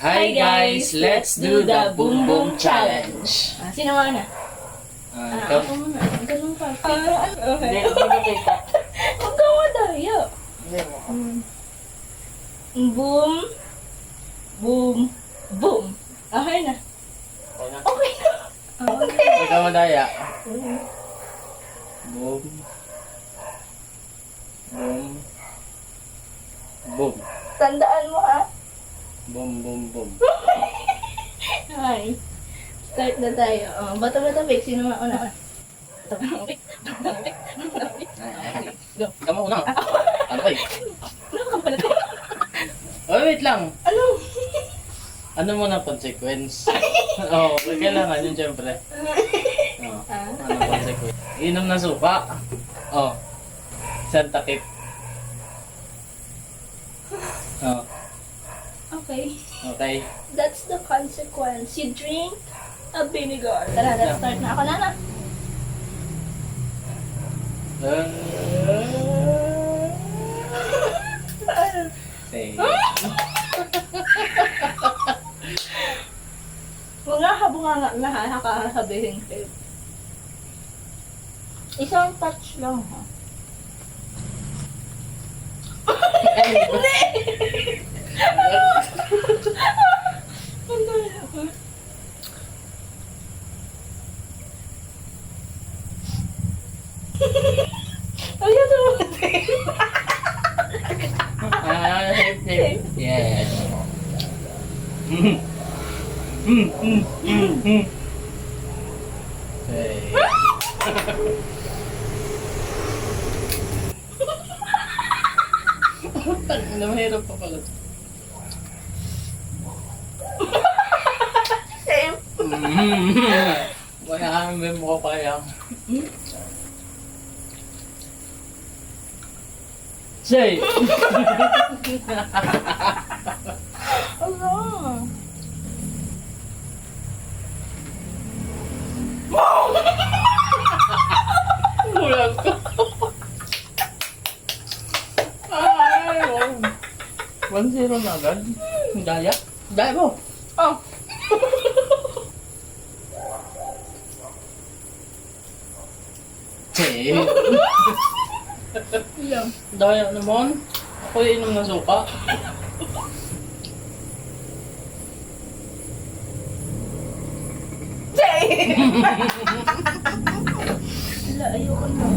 Hi guys, let's do the Boom Boom Challenge. Sino mo na? Ikaw? Ako muna. Ganun pa. Hindi, hindi kita. Huwag ka madaya. Hindi mo. Boom. Boom. Boom. Okay na. Okay na. Okay na. Okay. Ikaw madaya. Boom. Boom. Boom. Tandaan mo ha. Boom, boom, boom. Hi. Start na tayo. Bata-bata, Vic. Sino mauna? Bata-bata, Vic. Go. Ikaw mo una. Ano kayo? Ano ka pala? Oh, wait lang. Ano? Ano mo na consequence? Oo, kailangan yun syempre. Oo, ano consequence? Inom na suka. Oo. Isang takip. Oo. Okay. Okay. That's the consequence. You drink a vinegar. Tara, let's start na. Ako na. Say. Huwag nga habunga na ha, nakasabihin kayo. Isang touch lang ha. Ayaw tumating. Yes. Say. Mahirap pa pala. Same. Kaya may mukha pa yan. Say! Ano? Mulang ka. Ay, 1-0 na agad. Daya? Daya mo. Oh. Say! Ilang. Daya naman. Ako inom ng suka. Wala, ayoko na.